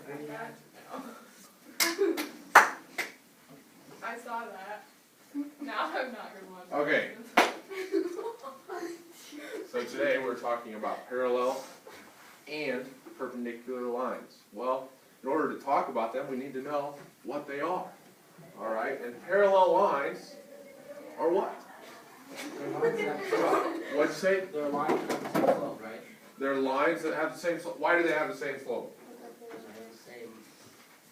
like that? I saw that. Now I'm not gonna watch it. Okay. So today we're talking about parallel and perpendicular lines. Well, in order to talk about them, we need to know what they are. All right, and parallel lines are what? What'd you say? They're lines that have the same slope, right? They're lines that have the same slope. Why do they have the same slope? Because they're the same.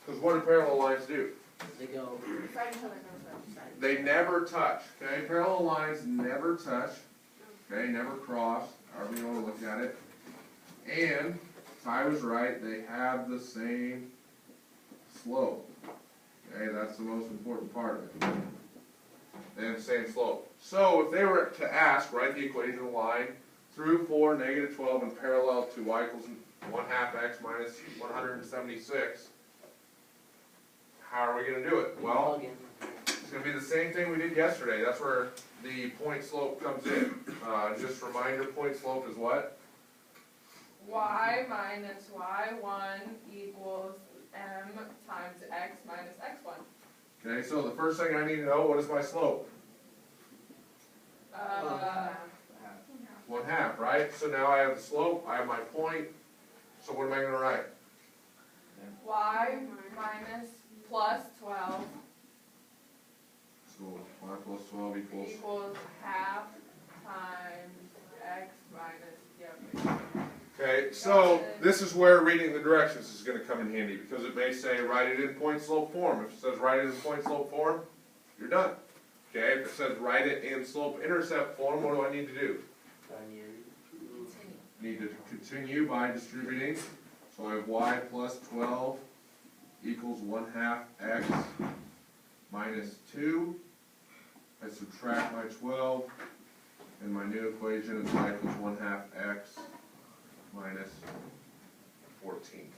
Because what do parallel lines do? They go. They never touch. Okay, parallel lines never touch. Okay, never cross. However you want to look at it. And Ty was right. They have the same slope. Okay, that's the most important part of it. They have the same slope. So if they were to ask, write the equation of line through 4, negative 12, and parallel to y equals 1/2 x minus 176, how are we going to do it? Well, it's going to be the same thing we did yesterday. That's where the point slope comes in. Just a reminder, point slope is what? Y minus y1 equals m times x minus x1. Okay, so the first thing I need to know, what is my slope? 1/2, right? So now I have the slope, I have my point. So what am I going to write? Y minus plus 12 So y plus 12 equals. equals half times x minus, yep. Okay, so this is where reading the directions is going to come in handy, because it may say write it in point slope form. If it says write it in point slope form, you're done. Okay, if it says write it in slope intercept form, what do I need to do? Need to continue by distributing. So I have y plus 12 equals 1/2 x minus 2. I subtract my 12, and my new equation is y equals 1/2 x minus 14.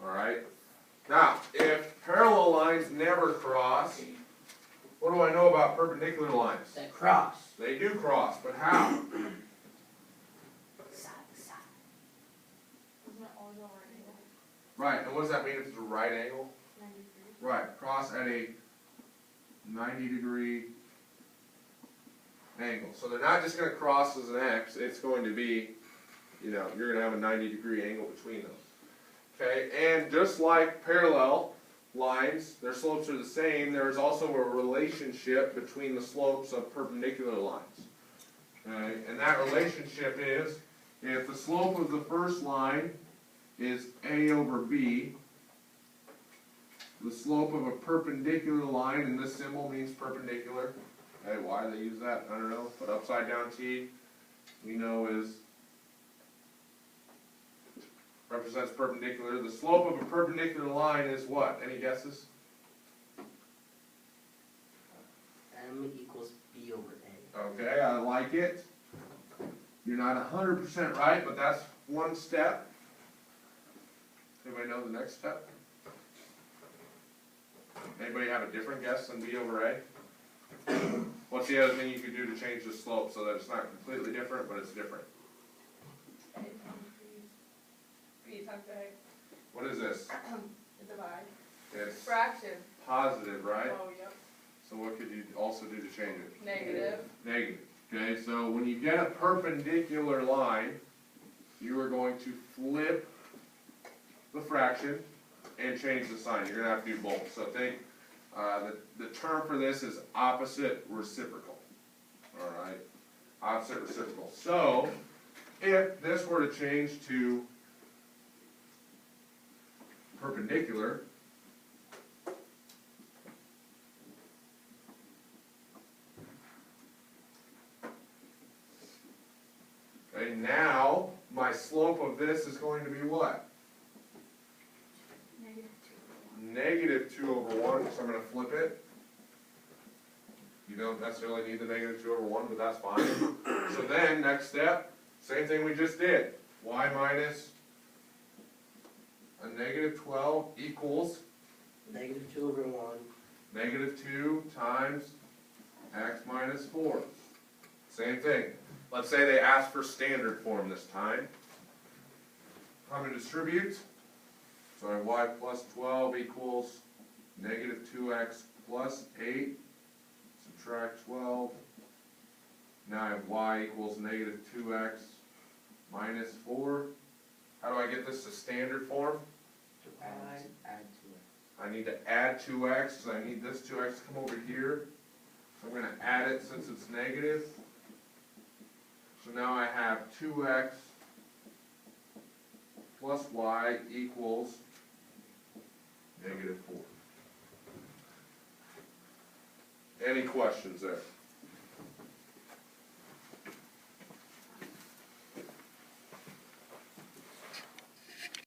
Alright, now if parallel lines never cross, what do I know about perpendicular lines? That cross. They do cross, but how? Isn't it always a right angle? Right, and what does that mean if it's a right angle? 93. Right, cross at a 90-degree angle. So they're not just going to cross as an X, it's going to be, you're going to have a 90-degree angle between those. Okay, and just like parallel lines, their slopes are the same, there is also a relationship between the slopes of perpendicular lines. Okay, and that relationship is, if the slope of the first line is A over B, the slope of a perpendicular line, and this symbol means perpendicular. Okay, why they use that, I don't know, but upside down T, we know represents perpendicular. The slope of a perpendicular line is what? Any guesses? M equals B over A. Okay, I like it. You're not 100% right, but that's one step. Anybody know the next step? Anybody have a different guess than B over A? What's the other thing you could do to change the slope so that it's not completely different, but it's different? A times B times A. What is this? Divide. It's Fraction. positive, right? Oh, yep. So what could you also do to change it? Negative. Negative. Okay, so when you get a perpendicular line, you are going to flip the fraction and change the sign. You're going to have to do both. So think, the term for this is opposite reciprocal. Alright? Opposite reciprocal. So, if this were to change to perpendicular, okay, now my slope of this is going to be what? Negative 2 over 1, so I'm going to flip it. You don't necessarily need the negative 2 over 1, but that's fine. So then, next step, same thing we just did. Y minus a negative 12 equals Negative 2 over 1. negative 2 times x minus 4. Same thing. let's say they ask for standard form this time. I'm gonna distribute, so I have y plus 12 equals negative 2x plus 8, subtract 12. Now I have y equals negative 2x minus 4. How do I get this to standard form? Add to it. I need to add 2x, so I need this 2x to come over here. So I'm going to add it since it's negative. So now I have 2x plus y equals negative 4. Any questions there?